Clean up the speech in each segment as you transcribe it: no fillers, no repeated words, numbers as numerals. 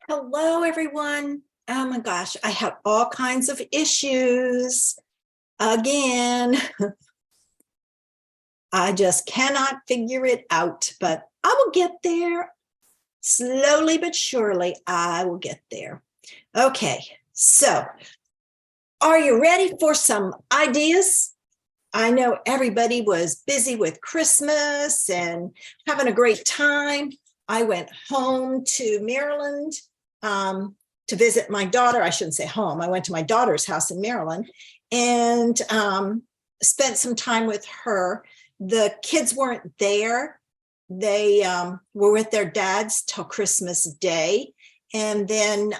Hello, everyone. Oh my gosh, I have all kinds of issues again. I just cannot figure it out, but I will get there slowly but surely. I will get there. Okay, so are you ready for some ideas? I know everybody was busy with Christmas and having a great time. I went home to Maryland to visit my daughter. I shouldn't say home. I went to my daughter's house in Maryland and spent some time with her. The kids weren't there. They were with their dads till Christmas Day. And then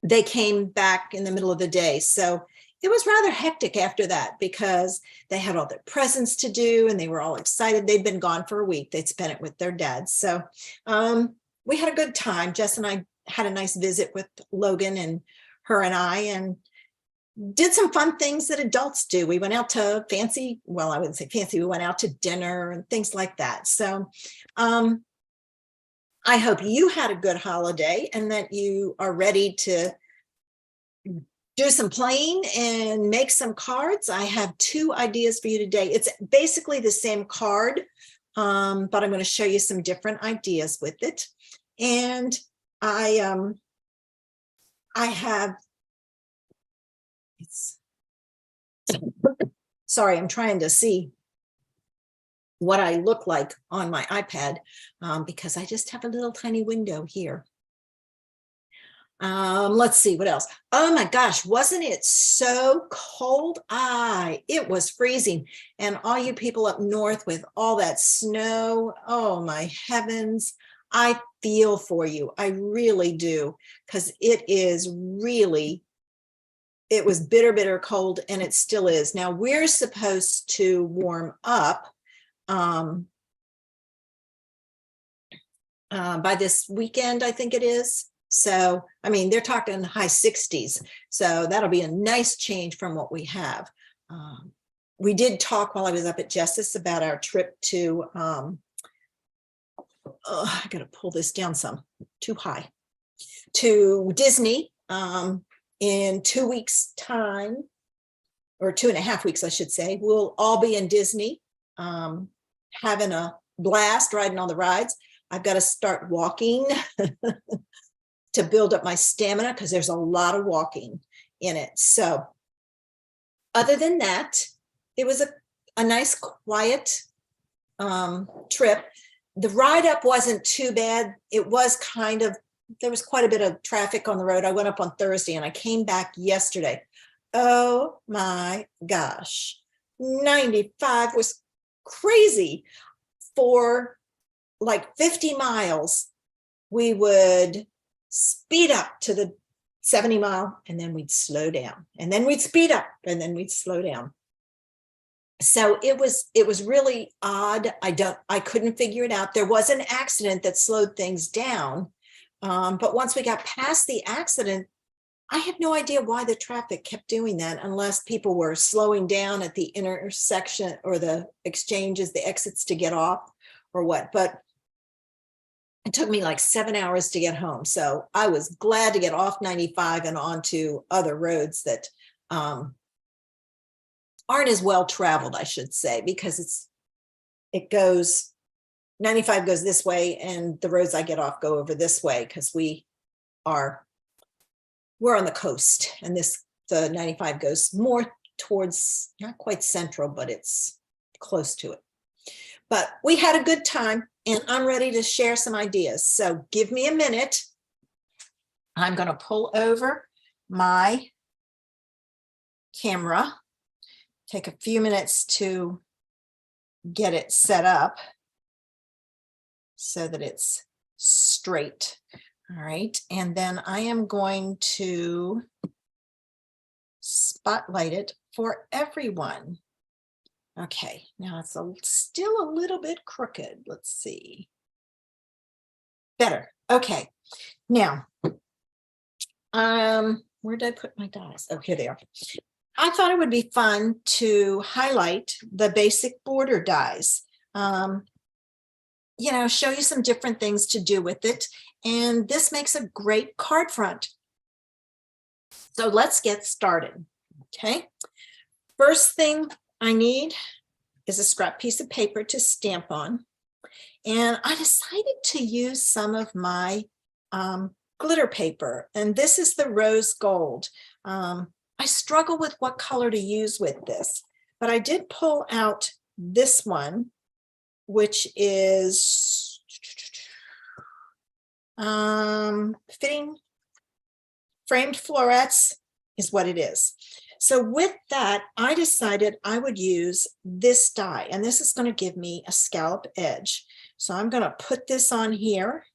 they came back in the middle of the day. So it was rather hectic after that because they had all their presents to do and they were all excited. They'd been gone for a week. They'd spent it with their dads. So we had a good time. Jess and I had a nice visit with Logan and her and I, and did some fun things that adults do. We went out to fancy, well, I wouldn't say fancy, we went out to dinner and things like that. So I hope you had a good holiday and that you are ready to do some playing and make some cards. I have two ideas for you today. It's basically the same card, but I'm going to show you some different ideas with it. And I have, sorry, I'm trying to see what I look like on my iPad because I just have a little tiny window here. Let's see what else. Oh my gosh, wasn't it so cold? It was freezing. And all you people up north with all that snow, oh my heavens, I feel for you. I really do, because it was bitter, bitter cold, and it still is. Now we're supposed to warm up by this weekend, I think it is. So, I mean, they're talking high 60s. So that'll be a nice change from what we have. We did talk while I was up at Justice about our trip to, I got to pull this down some, too high, to Disney in 2 weeks' time, or 2.5 weeks, I should say. We'll all be in Disney, having a blast, riding on the rides. I've got to start walking to build up my stamina because there's a lot of walking in it. So other than that, it was a nice quiet trip. The ride up wasn't too bad. It was kind of, there was quite a bit of traffic on the road. I went up on Thursday and I came back yesterday. Oh my gosh, 95 was crazy. For like 50 miles, we would speed up to the 70 mile and then we'd slow down, and then we'd speed up and then we'd slow down. So it was really odd. I couldn't figure it out. There was an accident that slowed things down. But once we got past the accident, I had no idea why the traffic kept doing that unless people were slowing down at the intersection or the exchanges, the exits to get off or what. But it took me like 7 hours to get home. So I was glad to get off 95 and onto other roads that aren't as well traveled, I should say, because it goes, 95 goes this way and the roads I get off go over this way because we're on the coast, and the 95 goes more towards, not quite central, but it's close to it. But we had a good time and I'm ready to share some ideas. So give me a minute. I'm going to pull over my camera, take a few minutes to get it set up so that it's straight. All right. And then I am going to spotlight it for everyone. Okay, now it's still a little bit crooked. Let's see. Better. Okay. Now, where did I put my dies? Oh, here they are. I thought it would be fun to highlight the basic border dies. Show you some different things to do with it. and this makes a great card front. So let's get started, okay? First thing I need is a scrap piece of paper to stamp on. And I decided to use some of my glitter paper, and this is the rose gold. I struggle with what color to use with this, but I did pull out this one, which is fitting framed florets is what it is. So with that, I decided I would use this die, and this is going to give me a scallop edge. So I'm going to put this on here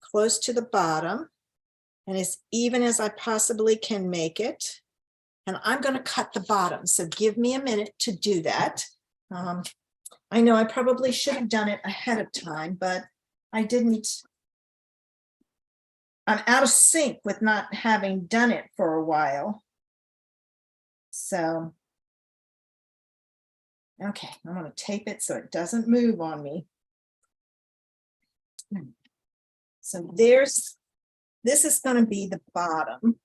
close to the bottom and as even as I possibly can make it. And I'm going to cut the bottom. So give me a minute to do that. I know I probably should have done it ahead of time, but I didn't. I'm out of sync with not having done it for a while. So, okay, I'm going to tape it so it doesn't move on me. So this is going to be the bottom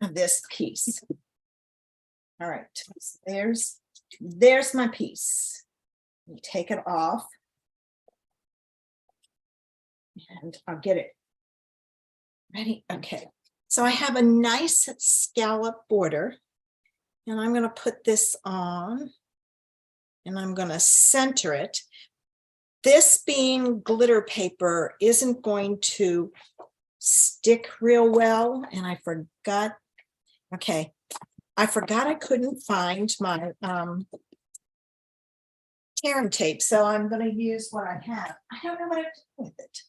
of this piece. All right, so there's my piece. You take it off and I'll get it ready. Okay, so I have a nice scallop border and I'm going to put this on and I'm going to center it. This being glitter paper isn't going to stick real well, and I forgot. Okay, I forgot I couldn't find my tearing tape, so I'm going to use what I have. I don't know what to do with it.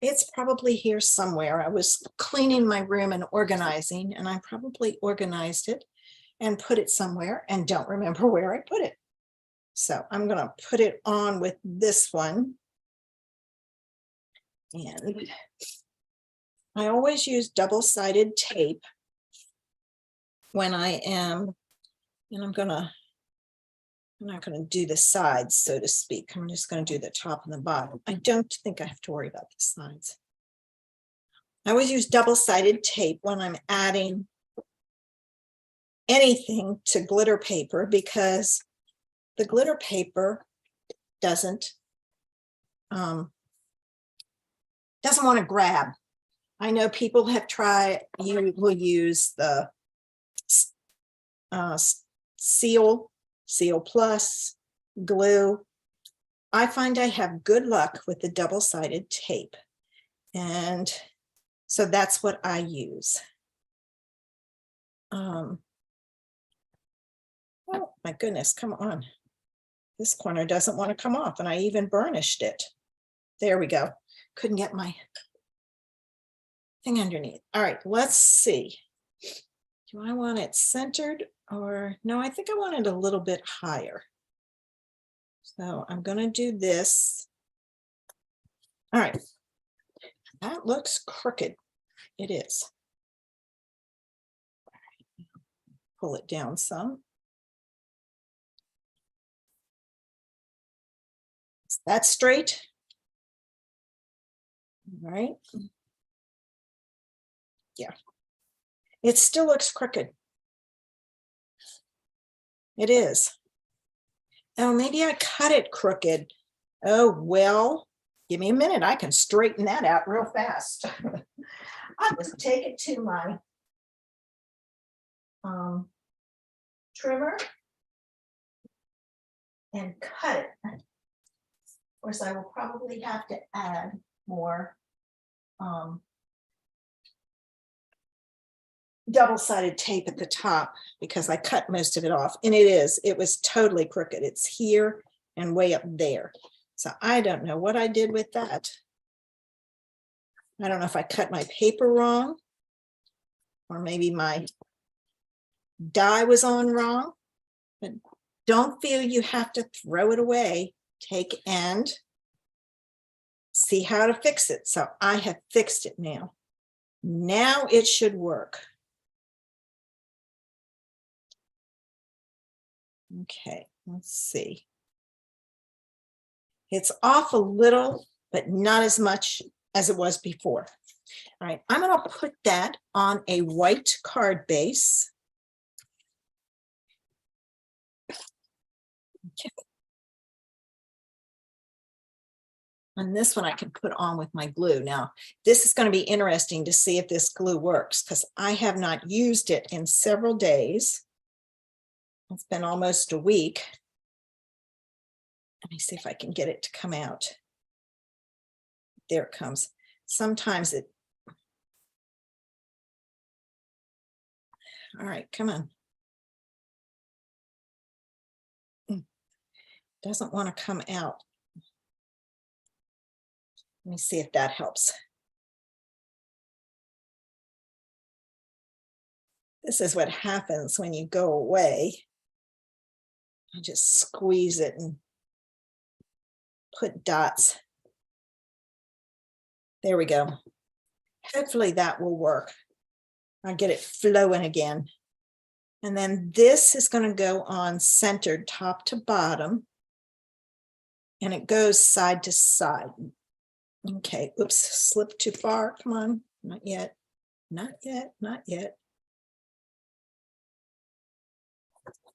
It's probably here somewhere. I was cleaning my room and organizing, and I probably organized it and put it somewhere and don't remember where I put it. So I'm going to put it on with this one. And I always use double-sided tape when I am, and I'm not going to do the sides, so to speak. I'm just going to do the top and the bottom. I don't think I have to worry about the sides. I always use double-sided tape when I'm adding anything to glitter paper because the glitter paper doesn't want to grab. I know people have tried, you will use the Seal Plus glue. I find I have good luck with the double-sided tape. And so that's what I use. Oh my goodness, come on. This corner doesn't want to come off, and I even burnished it. There we go. Couldn't get my thing underneath. All right, let's see. Do I want it centered or no? I think I want it a little bit higher. So I'm going to do this. All right, that looks crooked. It is. Pull it down some. Is that straight? All right. Yeah. It still looks crooked. It is. Oh, maybe I cut it crooked. Oh, well, give me a minute. I can straighten that out real fast. I'll just take it to my trimmer and cut it. Of course, I will probably have to add more double-sided tape at the top because I cut most of it off, and it was totally crooked. It's here and way up there. So I don't know what I did with that. I don't know if I cut my paper wrong or maybe my die was on wrong, but don't feel you have to throw it away. Take and see how to fix it. So I have fixed it now. Now it should work. Okay, let's see. It's off a little, but not as much as it was before. All right, I'm going to put that on a white card base. Okay. And this one I can put on with my glue. Now, this is going to be interesting to see if this glue works because I have not used it in several days. It's been almost a week. Let me see if I can get it to come out. There it comes. Sometimes it. All right, come on. Doesn't want to come out. Let me see if that helps. This is what happens when you go away. I just squeeze it and put dots. There we go. Hopefully that will work. I'll get it flowing again. And then this is going to go on centered top to bottom. And it goes side to side. Okay, oops, slipped too far. Come on, not yet, not yet, not yet.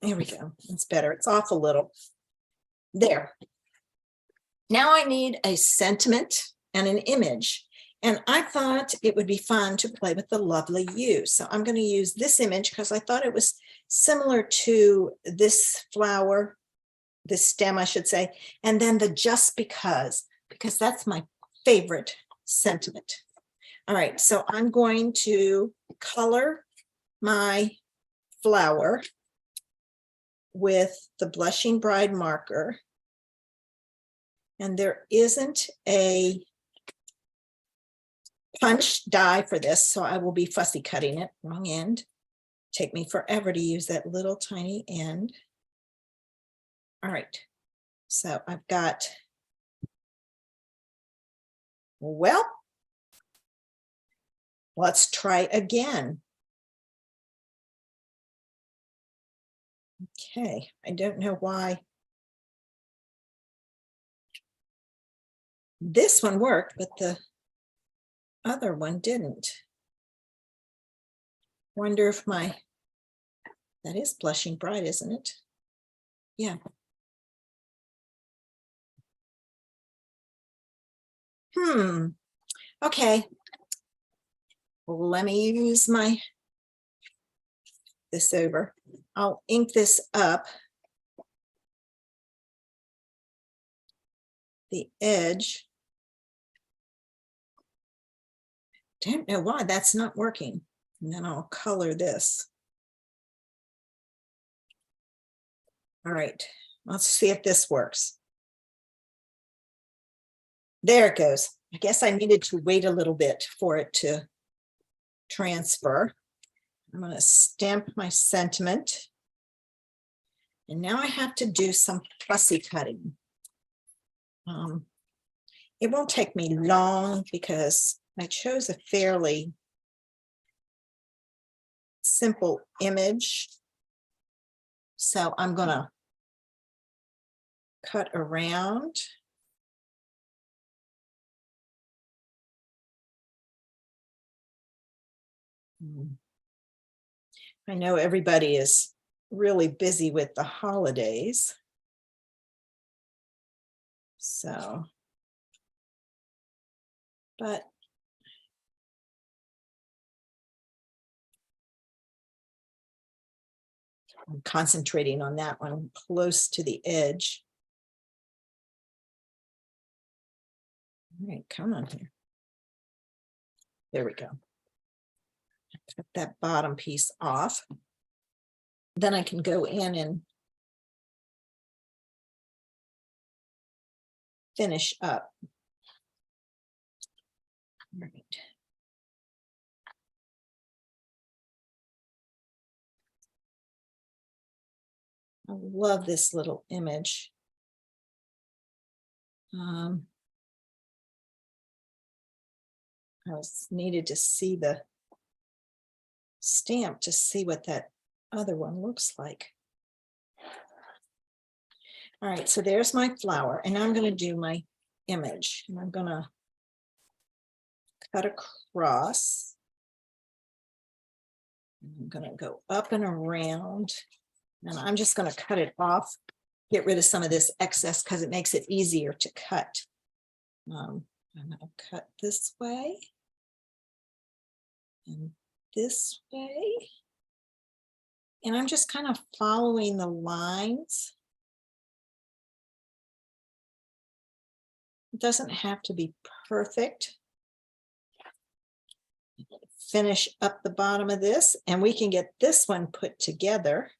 There we go. It's better. It's off a little. There. Now I need a sentiment and an image. And I thought it would be fun to play with the lovely you. So I'm going to use this image because I thought it was similar to this flower, this stem, I should say, and then the just because that's my favorite sentiment. All right, so I'm going to color my flower with the Blushing Bride marker. And there isn't a punch die for this, so I will be fussy cutting it. Wrong end. Take me forever to use that little tiny end. All right, so I've got, well, let's try again. Okay, I don't know why this one worked, but the other one didn't. Wonder if that is Blushing Bride, isn't it? Yeah. Okay. Let me use this over. I'll ink this up. The edge. Don't know why that's not working. And then I'll color this. All right, let's see if this works. There it goes. I guess I needed to wait a little bit for it to transfer. I'm going to stamp my sentiment. And now I have to do some fussy cutting. It won't take me long because I chose a fairly simple image. So I'm going to cut around. I know everybody is really busy with the holidays. So, but I'm concentrating on that one close to the edge. All right, come on here. There we go. Cut that bottom piece off. Then I can go in and finish up. All right. I love this little image. I needed to see the stamp to see what that other one looks like. All right, so there's my flower, and I'm going to do my image, and I'm going to cut across. I'm going to go up and around, and I'm just going to cut it off, get rid of some of this excess because it makes it easier to cut. I'm going to cut this way and this way, and I'm just kind of following the lines. It doesn't have to be perfect. Finish up the bottom of this, and we can get this one put together.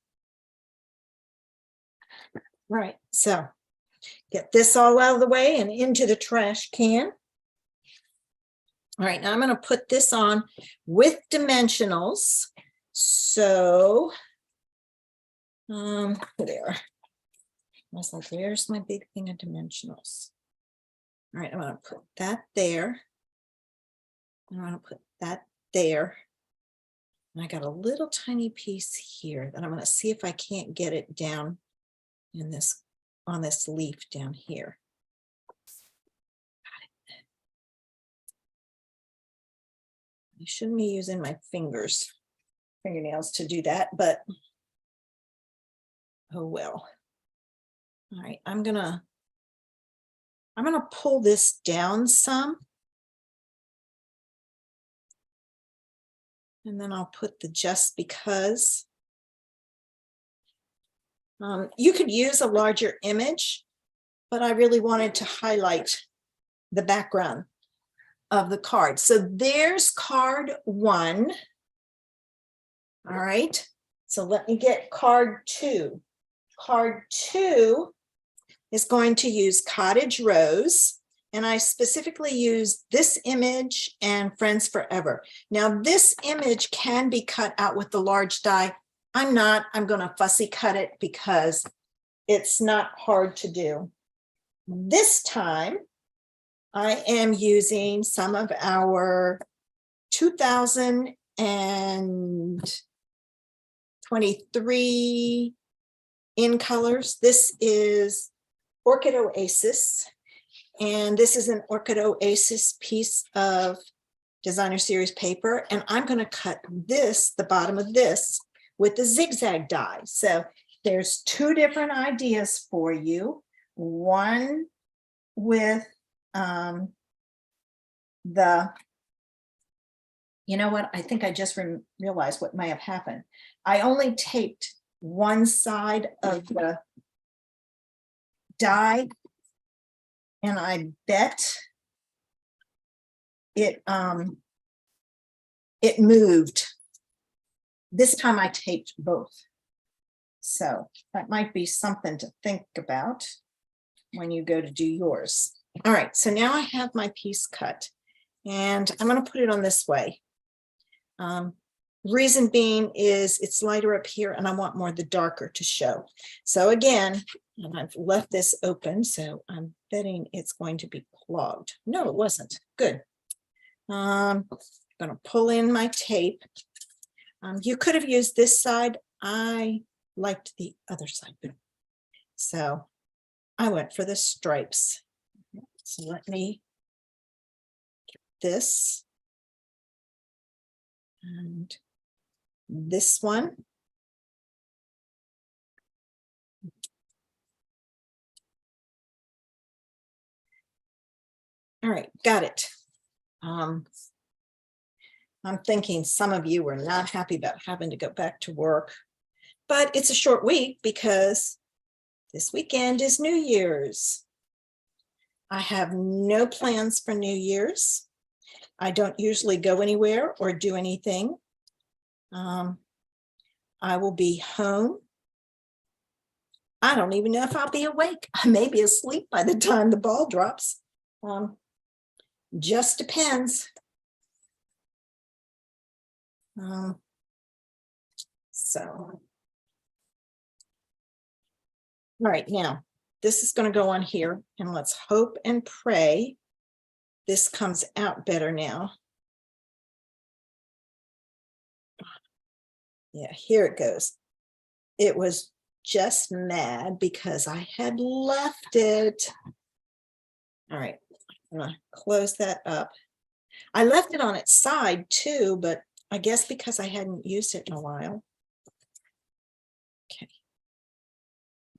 Right, so get this all out of the way and into the trash can. All right, now I'm going to put this on with dimensionals. So there. I was like, there's my big thing of dimensionals. All right, I'm going to put that there. I'm going to put that there. And I got a little tiny piece here that I'm going to see if I can't get it down in this, on this leaf down here. I shouldn't be using my fingernails to do that, but oh well. All right, I'm gonna pull this down some. And then I'll put the just because. You could use a larger image, but I really wanted to highlight the background of the card. So there's card 1. All right, so let me get card 2. Card 2 is going to use Cottage Rose, and I specifically use this image and Friends Forever. Now this image can be cut out with the large die. I'm going to fussy cut it because it's not hard to do. This time I am using some of our 2023 in colors. This is Orchid Oasis, and this is an Orchid Oasis piece of designer series paper, and I'm going to cut this, the bottom of this, with the zigzag die. So there's 2 different ideas for you. One with you know what, I think I just realized what may have happened. I only taped one side of the die, and I bet it moved. This time I taped both. So that might be something to think about when you go to do yours. All right, so now I have my piece cut, and I'm going to put it on this way. Reason being is it's lighter up here, and I want more of the darker to show. So again, and I've left this open, so I'm betting it's going to be clogged. No, it wasn't. Good. I'm going to pull in my tape. You could have used this side. I liked the other side better. So I went for the stripes. So let me get this and this one. All right, got it. I'm thinking some of you were not happy about having to go back to work, but it's a short week because this weekend is New Year's. I have no plans for New Year's. I don't usually go anywhere or do anything. I will be home. I don't even know if I'll be awake. I may be asleep by the time the ball drops. Just depends. So, all right, now this is going to go on here, and let's hope and pray this comes out better now. Yeah, here it goes. It was just mad because I had left it. All right, I'm gonna close that up. I left it on its side too, but I guess because I hadn't used it in a while. Okay,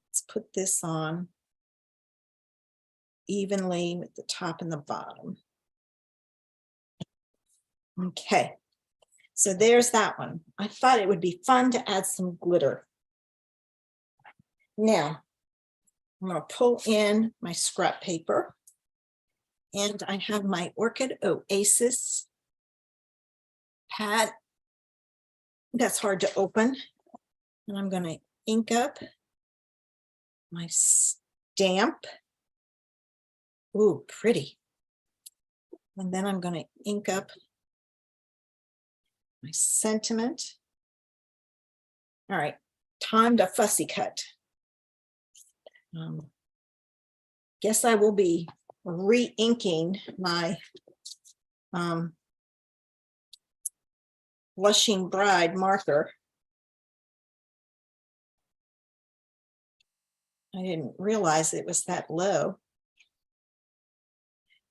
let's put this on evenly with the top and the bottom. Okay, so there's that one. I thought it would be fun to add some glitter. Now, I'm going to pull in my scrap paper, and I have my Orchid Oasis pad that's hard to open, and I'm going to ink up my stamp. Ooh, pretty. And then I'm going to ink up my sentiment. All right, time to fussy cut. Guess I will be re-inking my Blushing Bride marker. I didn't realize it was that low. Of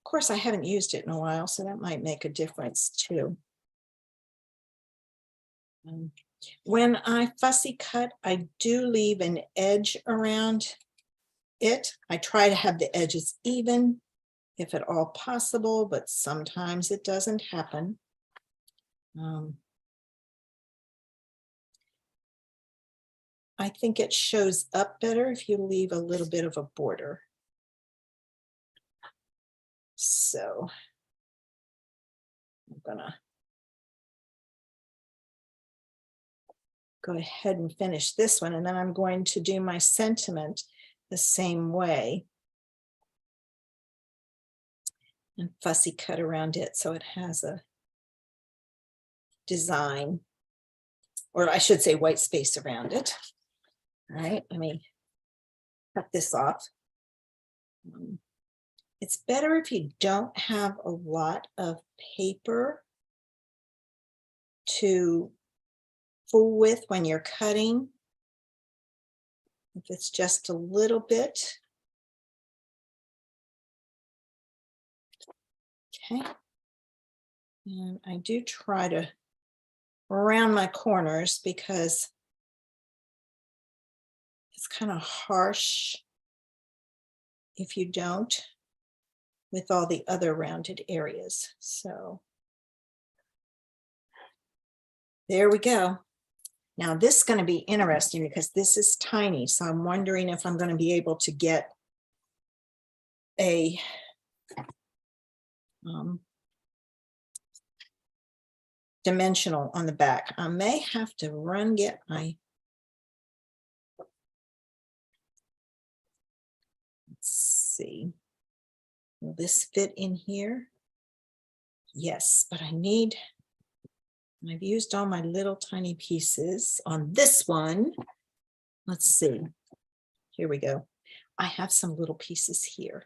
course, I haven't used it in a while, so that might make a difference too. When I fussy cut, I do leave an edge around it. I try to have the edges even, if at all possible, but sometimes it doesn't happen. I think it shows up better if you leave a little bit of a border. So I'm gonna go ahead and finish this one, and then I'm going to do my sentiment the same way and fussy cut around it so it has a design, or I should say white space around it. All right, let me cut this off. It's better if you don't have a lot of paper to fool with when you're cutting. If it's just a little bit. Okay. And I do try to round my corners because it's kind of harsh if you don't with all the other rounded areas. So there we go. Now this is going to be interesting because this is tiny. So I'm wondering if I'm going to be able to get a dimensional on the back. I may have to get my, let's see, will this fit in here? Yes, but I've used all my little tiny pieces on this one. Let's see, here we go. I have some little pieces here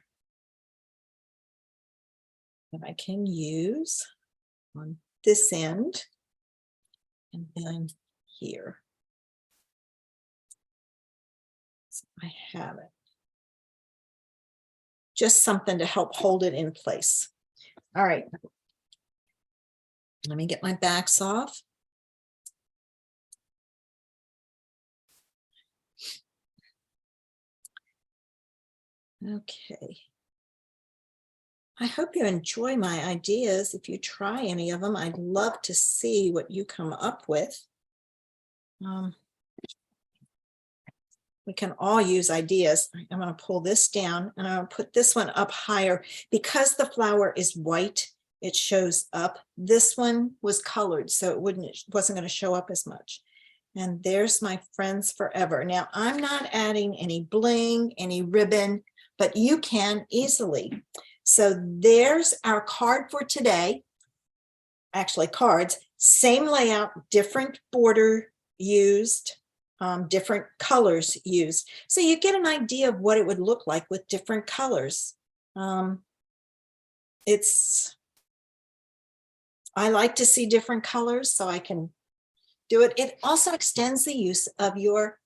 that I can use on this end and then here. So I have it. Just something to help hold it in place. All right. Let me get my backs off. Okay. I hope you enjoy my ideas. If you try any of them, I'd love to see what you come up with. We can all use ideas. I'm going to pull this down and I'll put this one up higher. Because the flower is white, it shows up. This one was colored, so it wasn't going to show up as much. And there's my Friends Forever. Now, I'm not adding any bling, any ribbon, but you can easily. So there's our card for today. Actually, cards, same layout, different border used, different colors used. So you get an idea of what it would look like with different colors. I like to see different colors so I can do it. It also extends the use of your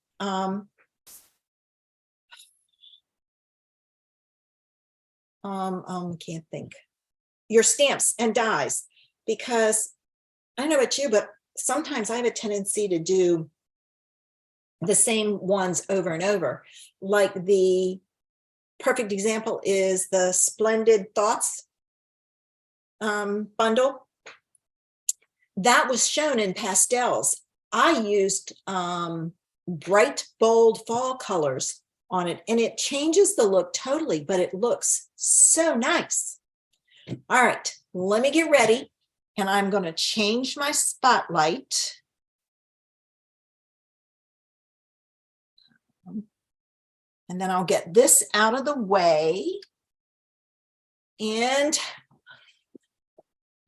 Can't think. Your stamps and dies, because I don't know about you, but sometimes I have a tendency to do the same ones over and over. Like the perfect example is the Splendid Thoughts bundle. That was shown in pastels. I used bright, bold fall colors on it, and it changes the look totally, but it looks so nice. All right, let me get ready, and I'm going to change my spotlight. And then I'll get this out of the way. And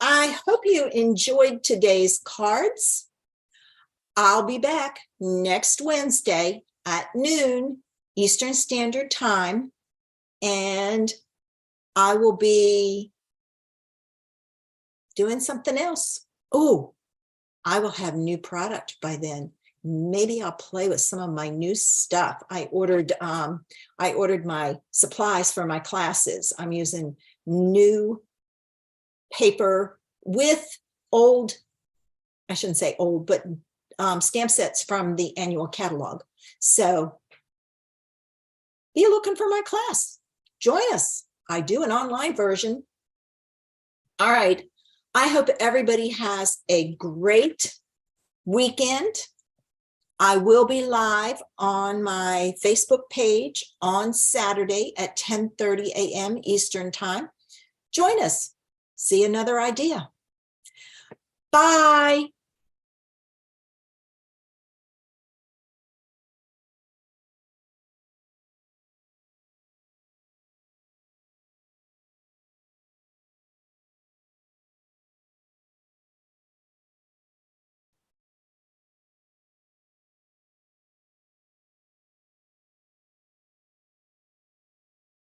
I hope you enjoyed today's cards. I'll be back next Wednesday at noon Eastern Standard Time, and I will be doing something else. Oh, I will have new product by then. Maybe I'll play with some of my new stuff. I ordered my supplies for my classes. I'm using new paper with old, I shouldn't say old, but stamp sets from the annual catalog. So be looking for my class. Join us. I do an online version. All right. I hope everybody has a great weekend. I will be live on my Facebook page on Saturday at 10:30 a.m. Eastern Time. Join us. See another idea. Bye.